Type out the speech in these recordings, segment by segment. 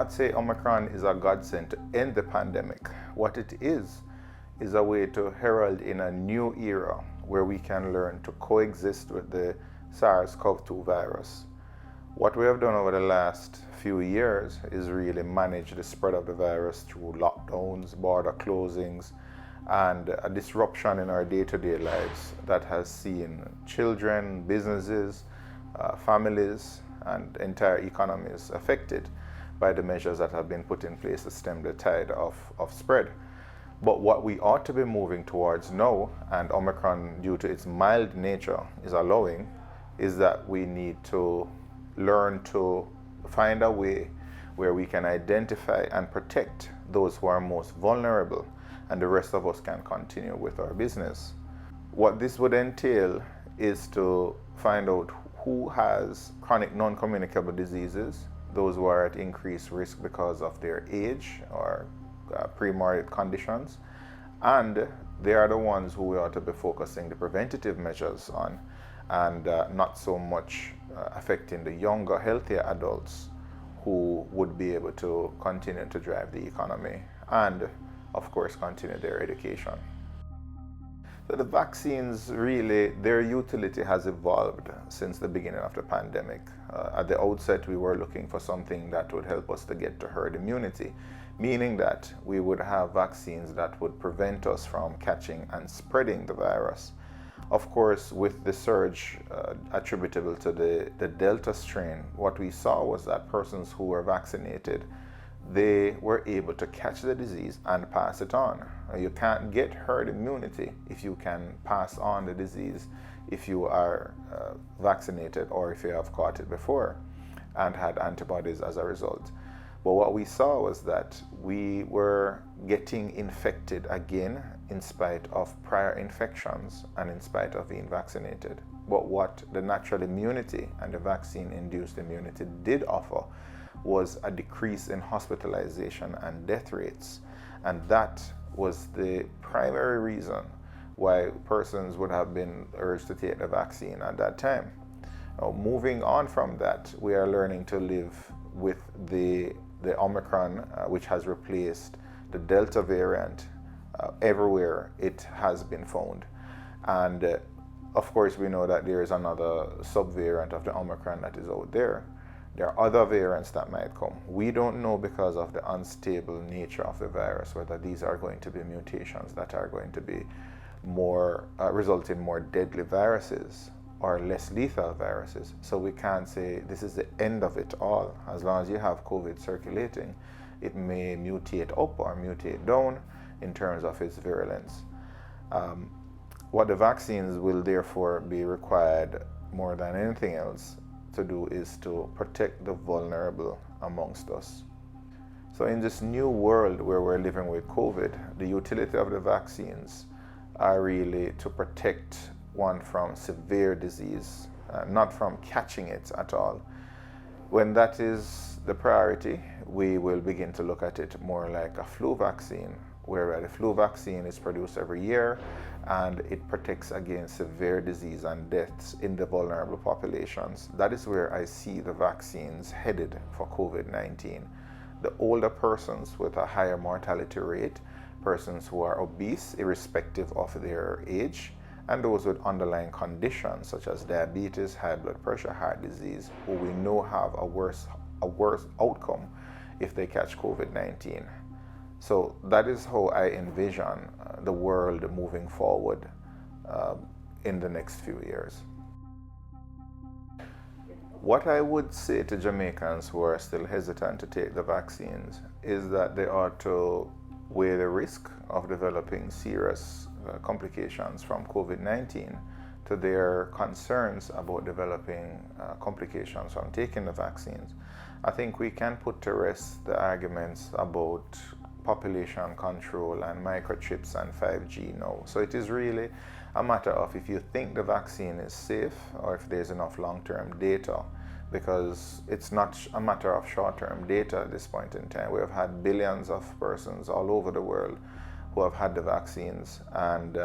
cannot say Omicron is a godsend to end the pandemic. What it is a way to herald in a new era where we can learn to coexist with the SARS-CoV-2 virus. What we have done over the last few years is really manage the spread of the virus through lockdowns, border closings, and a disruption in our day-to-day lives that has seen children, businesses, families, and entire economies affected by the measures that have been put in place to stem the tide of spread. But what we ought to be moving towards now, and Omicron, due to its mild nature, is allowing, is that we need to learn to find a way where we can identify and protect those who are most vulnerable, and the rest of us can continue with our business. What this would entail is to find out who has chronic non-communicable diseases, those who are at increased risk because of their age or pre-morbid conditions, and they are the ones who we ought to be focusing the preventative measures on, and not so much affecting the younger, healthier adults who would be able to continue to drive the economy and, of course, continue their education. So the vaccines, really, their utility has evolved since the beginning of the pandemic. At the outset, we were looking for something that would help us to get to herd immunity, meaning that we would have vaccines that would prevent us from catching and spreading the virus. Of course, with the surge attributable to the Delta strain, what we saw was that persons who were vaccinated, they were able to catch the disease and pass it on. You can't get herd immunity if you can pass on the disease if you are vaccinated or if you have caught it before and had antibodies as a result. But what we saw was that we were getting infected again in spite of prior infections and in spite of being vaccinated. But what the natural immunity and the vaccine-induced immunity did offer was a decrease in hospitalization and death rates. And that was the primary reason why persons would have been urged to take the vaccine at that time. Now, moving on from that, we are learning to live with the Omicron, which has replaced the Delta variant everywhere it has been found. And of course, we know that there is another subvariant of the Omicron that is out there. There are other variants that might come. We don't know, because of the unstable nature of the virus, whether these are going to be mutations that are going to be more result in more deadly viruses or less lethal viruses. So we can't say this is the end of it all. As long as you have COVID circulating, it may mutate up or mutate down in terms of its virulence. What the vaccines will therefore be required more than anything else to do is to protect the vulnerable amongst us. So in this new world where we're living with COVID, the utility of the vaccines are really to protect one from severe disease, not from catching it at all. When that is the priority, we will begin to look at it more like a flu vaccine, where the flu vaccine is produced every year and it protects against severe disease and deaths in the vulnerable populations. That is where I see the vaccines headed for COVID-19. The older persons with a higher mortality rate, persons who are obese irrespective of their age, and those with underlying conditions such as diabetes, high blood pressure, heart disease, who we know have a worse outcome if they catch COVID-19. So that is how I envision the world moving forward in the next few years. What I would say to Jamaicans who are still hesitant to take the vaccines is that they ought to weigh the risk of developing serious complications from COVID-19 to their concerns about developing complications from taking the vaccines. I think we can put to rest the arguments about population control and microchips and 5G now. So it is really a matter of if you think the vaccine is safe or if there's enough long-term data, because it's not a matter of short-term data at this point in time. We have had billions of persons all over the world who have had the vaccines, and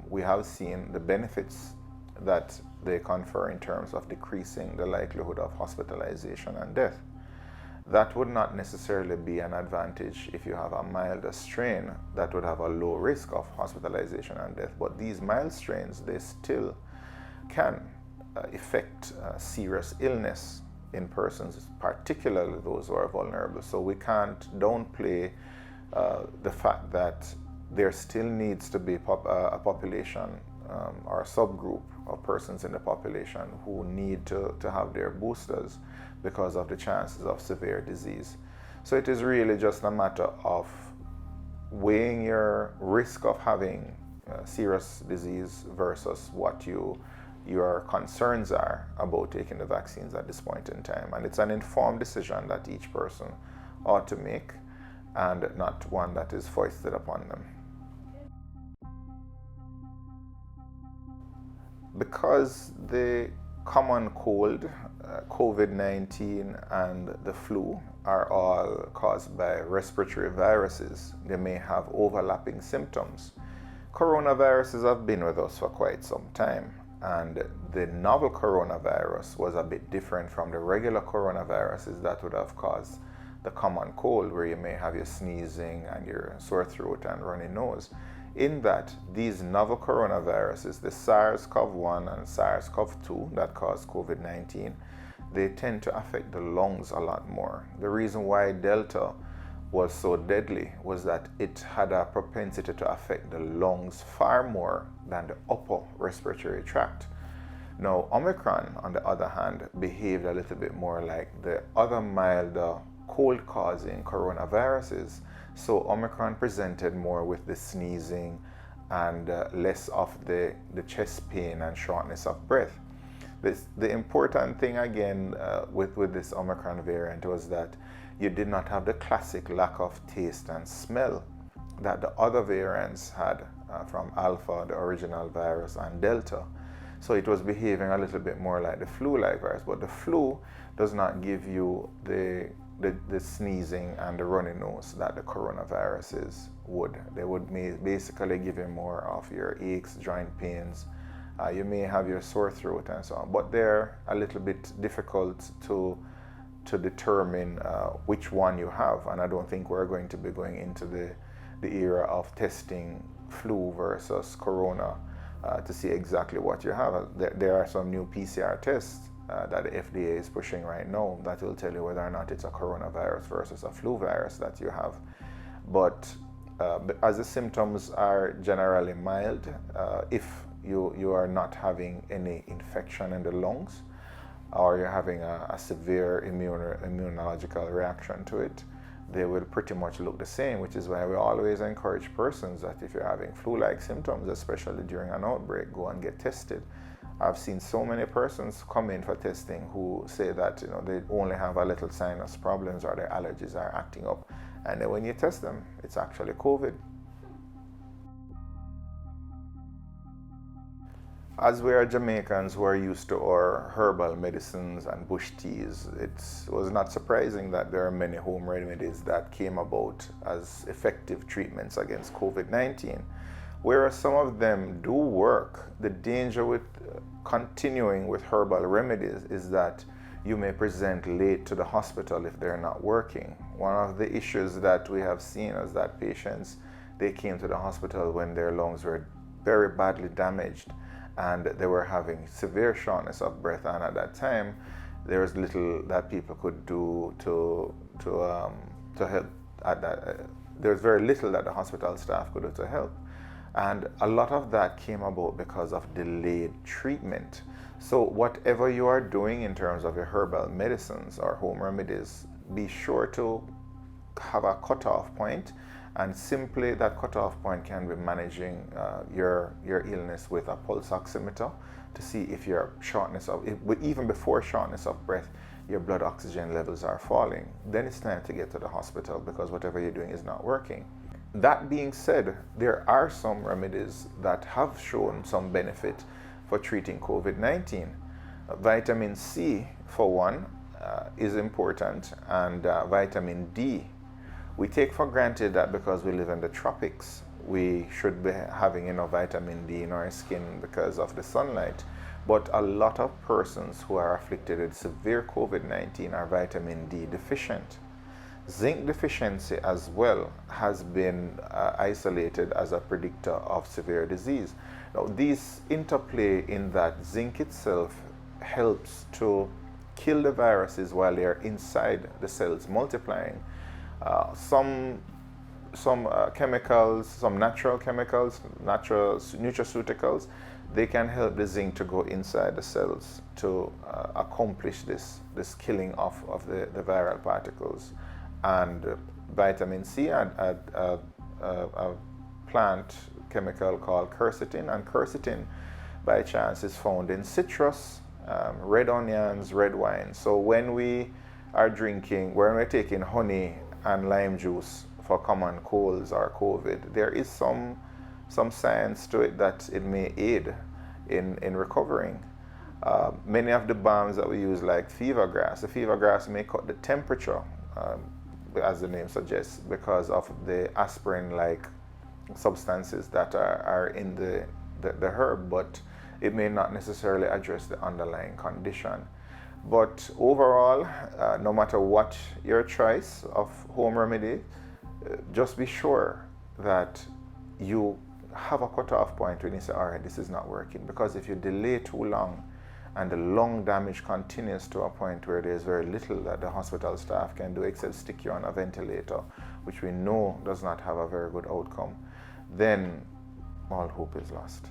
we have seen the benefits that they confer in terms of decreasing the likelihood of hospitalization and death. That would not necessarily be an advantage if you have a milder strain that would have a low risk of hospitalization and death. But these mild strains, they still can affect serious illness in persons, particularly those who are vulnerable. So we can't downplay the fact that there still needs to be a population or a subgroup of persons in the population who need to have their boosters because of the chances of severe disease. So it is really just a matter of weighing your risk of having serious disease versus what your concerns are about taking the vaccines at this point in time. And it's an informed decision that each person ought to make, and not one that is foisted upon them. Because the common cold, COVID-19 and the flu are all caused by respiratory viruses, they may have overlapping symptoms. Coronaviruses have been with us for quite some time, and the novel coronavirus was a bit different from the regular coronaviruses that would have caused the common cold, where you may have your sneezing and your sore throat and runny nose. In that these novel coronaviruses, the SARS-CoV-1 and SARS-CoV-2 that cause COVID-19, they tend to affect the lungs a lot more. The reason why Delta was so deadly was that it had a propensity to affect the lungs far more than the upper respiratory tract. Now, Omicron, on the other hand, behaved a little bit more like the other milder cold-causing coronaviruses. So Omicron presented more with the sneezing and less of the chest pain and shortness of breath. The important thing again with this Omicron variant was that you did not have the classic lack of taste and smell that the other variants had from Alpha, the original virus, and Delta. So it was behaving a little bit more like the flu-like virus, but the flu does not give you the sneezing and the runny nose that the coronaviruses would. They would basically give you more of your aches, joint pains. You may have your sore throat and so on, but they're a little bit difficult to determine which one you have. And I don't think we're going to be going into the era of testing flu versus corona to see exactly what you have. There are some new PCR tests that the FDA is pushing right now that will tell you whether or not it's a coronavirus versus a flu virus that you have. But as the symptoms are generally mild, if you are not having any infection in the lungs, or you're having a severe immunological reaction to it, they will pretty much look the same, which is why we always encourage persons that if you're having flu-like symptoms, especially during an outbreak, go and get tested. I've seen so many persons come in for testing who say that they only have a little sinus problems or their allergies are acting up, and then when you test them, it's actually COVID. As we are Jamaicans who are used to our herbal medicines and bush teas, it was not surprising that there are many home remedies that came about as effective treatments against COVID-19. Whereas some of them do work, the danger with continuing with herbal remedies is that you may present late to the hospital if they're not working. One of the issues that we have seen is that patients, they came to the hospital when their lungs were very badly damaged and they were having severe shortness of breath, and at that time there was little that people could do to help. There was very little that the hospital staff could do to help. And a lot of that came about because of delayed treatment. So whatever you are doing in terms of your herbal medicines or home remedies, be sure to have a cutoff point, and simply that cutoff point can be managing your illness with a pulse oximeter to see if your even before shortness of breath, your blood oxygen levels are falling. Then it's time to get to the hospital because whatever you're doing is not working. That being said, there are some remedies that have shown some benefit for treating COVID-19. Vitamin C, for one, is important, and vitamin D. We take for granted that because we live in the tropics, we should be having enough vitamin D in our skin because of the sunlight. But a lot of persons who are afflicted with severe COVID-19 are vitamin D deficient. Zinc deficiency as well has been isolated as a predictor of severe disease. Now, these interplay in that zinc itself helps to kill the viruses while they are inside the cells multiplying. Some chemicals, some natural chemicals, natural nutraceuticals, they can help the zinc to go inside the cells to accomplish this killing of the viral particles. And vitamin C, a plant chemical called quercetin, and quercetin by chance is found in citrus, red onions, red wine. So when we are drinking, when we're taking honey and lime juice for common colds or COVID, there is some science to it that it may aid in recovering. Many of the balms that we use, like fever grass, the fever grass may cut the temperature, as the name suggests, because of the aspirin-like substances that are in the herb, but it may not necessarily address the underlying condition. But overall, no matter what your choice of home remedy, just be sure that you have a cutoff point when you say, all right, this is not working. Because if you delay too long and the lung damage continues to a point where there's very little that the hospital staff can do except stick you on a ventilator, which we know does not have a very good outcome, then all hope is lost.